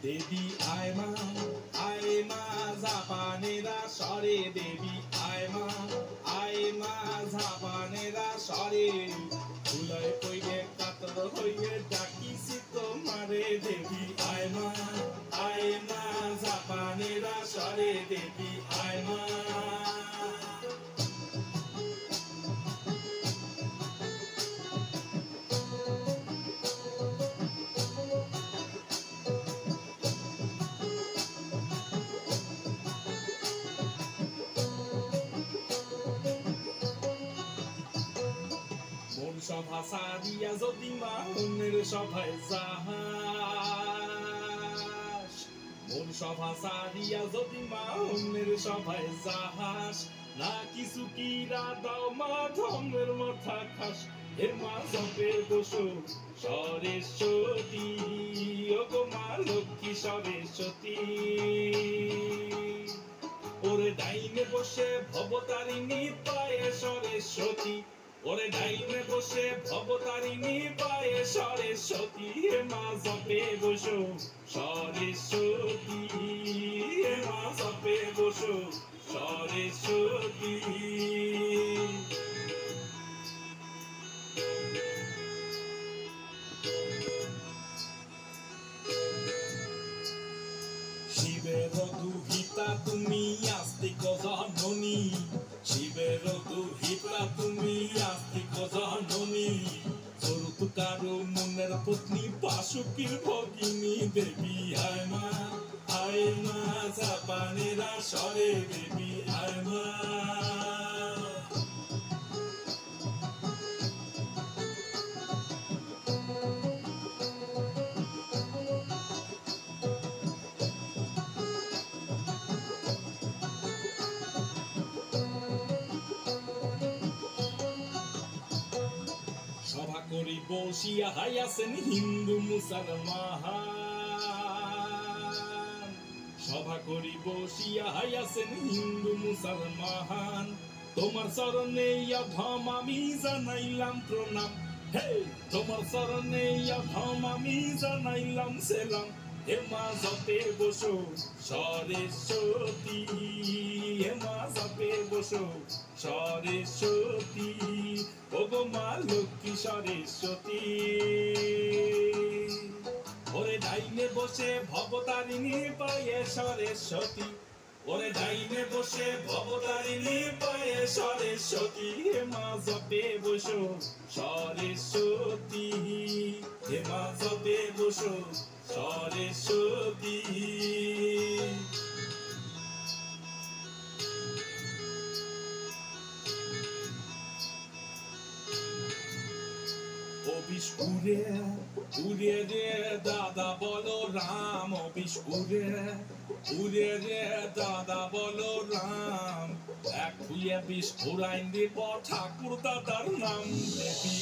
দেবী আয় মা জাপানেরা সরে দেবী আয় মা জাপানেরা সরে ধুলায় কইরে কাতর হইয়ে ডাকিছি তোমারে দেবী আয় মা জাপানেরা সরে দেবী আয় মা সভা সারিয়া যদি মাহুনের সভায় যাহাস মন সভা সারিয়া যদি মাহুনের সভায় যাহাস না কিছু কিরা দাও মা ধর্মের মাথা খাস হে মা জপের বসো সরস্বতী ও গো মা লক্ষ্মী সরস্বতী ওরে ডাইনে বসে ভবতারিণী পায়ে সরস্বতী ওরে ডাইনে বসে ভবতারিণী পায়ে সরস্বতী হে মা জপে বসো সরস্বতী হে মা জপে বসো সরস্বতী শিবের দুহিতা তুমি আস্তিক জননী শিবের দুহিতা তুমি আস্তিক জননী স্বরূপকারো মনের পত্নী বাসুকীর ভগিনী দেবী আয় মা জাপানেরা সরে দেবী আয় মা সভা করি বসিয়া হাইয়াছেন হিন্দু মুসলমান সভা করি বসিয়া হাইয়াছেন হিন্দু মুসলমান তোমার চরণে অধম আমি জানাইলাম প্রণাম হে তোমার চরণে অধম আমি জানাইলাম সেলাম হে মা জপে বসো সরস্বতী হে মা জপে বসো সরস্বতী ও গো মা লক্ষ্মী সরস্বতী ওরে ডাইনে বসে ভবতারিণী পায়ে সরস্বতী ওরে ডাইনে বসে ভবতারিণী পায়ে সরস্বতী হে মা জপে বসো সরস্বতী হে মা জপে বসো সরস্বতী অবিশ উড়ে রে দাদা বলো রাম অবিশ উড়ে রে দাদা বলো রাম এক খুইয়া বিষ ঘুরাইন দিব ঠাকুর দাদার নাম দেবী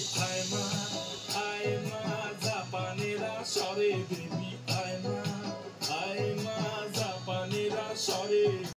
আয় মা জাপানেরা সরে দেবী আয় মা জাপানেরা সরে